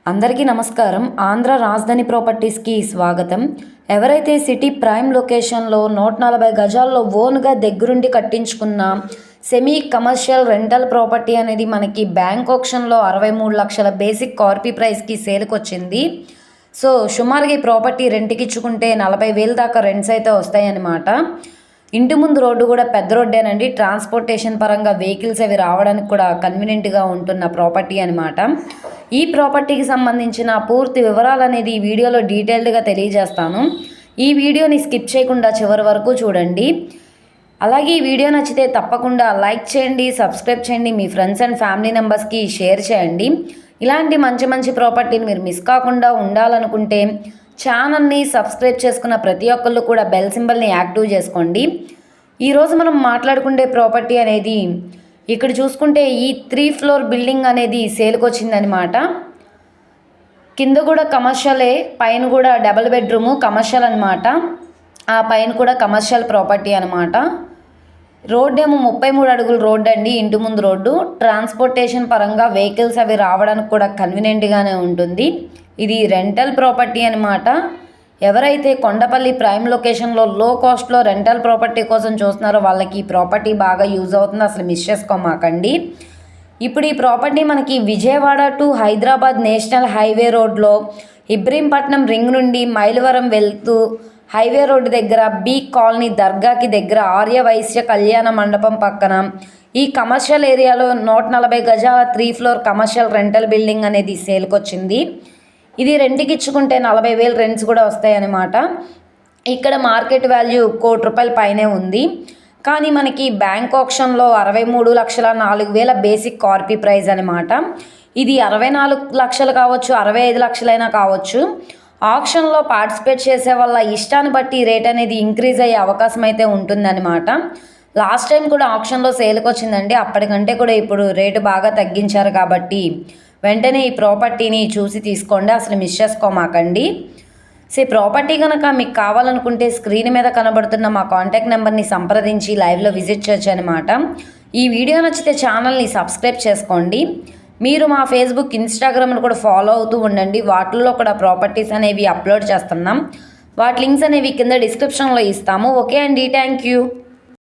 అందరికీ నమస్కారం. ఆంధ్ర రాజధాని ప్రాపర్టీస్కి స్వాగతం. ఎవరైతే సిటీ ప్రైమ్ లొకేషన్లో 140 గజాల్లో ఓన్గా దగ్గరుండి కట్టించుకున్న సెమీ కమర్షియల్ రెంటల్ ప్రాపర్టీ అనేది మనకి బ్యాంక్ ఆప్షన్లో 63 లక్షల బేసిక్ కార్పీ ప్రైస్కి సేల్కి వచ్చింది. సో సుమారుగా ఈ ప్రాపర్టీ రెంట్కి ఇచ్చుకుంటే 40,000 దాకా రెంట్స్ అయితే వస్తాయన్నమాట. ఇంటి ముందు రోడ్డు కూడా పెద్ద రోడ్డేనండి. ట్రాన్స్పోర్టేషన్ పరంగా వెహికల్స్ అవి రావడానికి కూడా కన్వీనియంట్గా ఉంటున్న ప్రాపర్టీ అనమాట. ఈ ప్రాపర్టీకి సంబంధించిన పూర్తి వివరాలు అనేది ఈ వీడియోలో డీటెయిల్డ్గా తెలియజేస్తాను. ఈ వీడియోని స్కిప్ చేయకుండా చివరి వరకు చూడండి. అలాగే ఈ వీడియో నచ్చితే తప్పకుండా లైక్ చేయండి, సబ్స్క్రైబ్ చేయండి, మీ ఫ్రెండ్స్ అండ్ ఫ్యామిలీ మెంబర్స్కి షేర్ చేయండి. ఇలాంటి మంచి ప్రాపర్టీని మీరు మిస్ కాకుండా ఉండాలనుకుంటే ఛానల్ని సబ్స్క్రైబ్ చేసుకున్న ప్రతి ఒక్కళ్ళు కూడా బెల్ సింబల్ని యాక్టివ్ చేసుకోండి. ఈరోజు మనం మాట్లాడుకునే ప్రాపర్టీ అనేది ఇక్కడ చూసుకుంటే ఈ 3 ఫ్లోర్ బిల్డింగ్ అనేది సేల్కి వచ్చిందనమాట. కింద కూడా కమర్షియలే, పైన కూడా డబుల్ బెడ్రూము కమర్షియల్ అనమాట. ఆ పైన కూడా కమర్షియల్ ప్రాపర్టీ అనమాట. రోడ్ ఏమో 33 అడుగులు రోడ్డు అండి, ఇంటి ముందు రోడ్డు. ట్రాన్స్పోర్టేషన్ పరంగా వెహికల్స్ అవి రావడానికి కూడా కన్వీనియంట్గానే ఉంటుంది. ఇది రెంటల్ ప్రాపర్టీ అనమాట. ఎవరైతే కొండపల్లి ప్రైమ్ లొకేషన్లో లో కాస్ట్లో రెంటల్ ప్రాపర్టీ కోసం చూస్తున్నారో వాళ్ళకి ఈ ప్రాపర్టీ బాగా యూజ్ అవుతుంది, అసలు మిస్ చేసుకోమాకండి. ఇప్పుడు ఈ ప్రాపర్టీ మనకి Vijayawada to Hyderabad national highway రోడ్లో ఇబ్రహీంపట్నం రింగ్ నుండి మైలవరం వెళ్తూ హైవే రోడ్డు దగ్గర బీ కాలనీ దర్గాకి దగ్గర ఆర్యవైశ్య కళ్యాణ మండపం పక్కన ఈ కమర్షియల్ ఏరియాలో 140 గజాల 3 ఫ్లోర్ కమర్షియల్ రెంటల్ బిల్డింగ్ అనేది సేల్కి వచ్చింది. ఇది రెంట్కి ఇచ్చుకుంటే 40,000 రెంట్స్ కూడా వస్తాయన్నమాట. ఇక్కడ మార్కెట్ వాల్యూ ₹1,00,00,000 పైనే ఉంది. కానీ మనకి బ్యాంక్ ఆప్షన్లో 63,04,000 బేసిక్ కార్పీ ప్రైస్ అనమాట. ఇది 64 లక్షలు కావచ్చు, 65 లక్షలైనా కావచ్చు. ఆప్షన్లో పార్టిసిపేట్ చేసే వాళ్ళ ఇష్టాన్ని బట్టి రేట్ అనేది ఇంక్రీజ్ అయ్యే అవకాశం అయితే ఉంటుందన్నమాట. లాస్ట్ టైం కూడా ఆప్షన్లో సేల్కి వచ్చిందండి. అప్పటికంటే కూడా ఇప్పుడు రేటు బాగా తగ్గించారు కాబట్టి వెంటనే ఈ ప్రాపర్టీని చూసి తీసుకోండి, అసలు మిస్ చేసుకోమాకండి. సో ఈ ప్రాపర్టీ కనుక మీకు కావాలనుకుంటే స్క్రీన్ మీద కనబడుతున్న మా కాంటాక్ట్ నెంబర్ని సంప్రదించి లైవ్లో విజిట్ చేయొచ్చు అనమాట. ఈ వీడియో నచ్చితే ఛానల్ని సబ్స్క్రైబ్ చేసుకోండి. మీరు మా ఫేస్బుక్, ఇన్స్టాగ్రామ్ను కూడా ఫాలో అవుతూ ఉండండి. వాటిల్లో కూడా ప్రాపర్టీస్ అనేవి అప్లోడ్ చేస్తున్నాం. వాటి లింక్స్ అనేవి కింద డిస్క్రిప్షన్లో ఇస్తాము. ఓకే అండి, థ్యాంక్ యూ.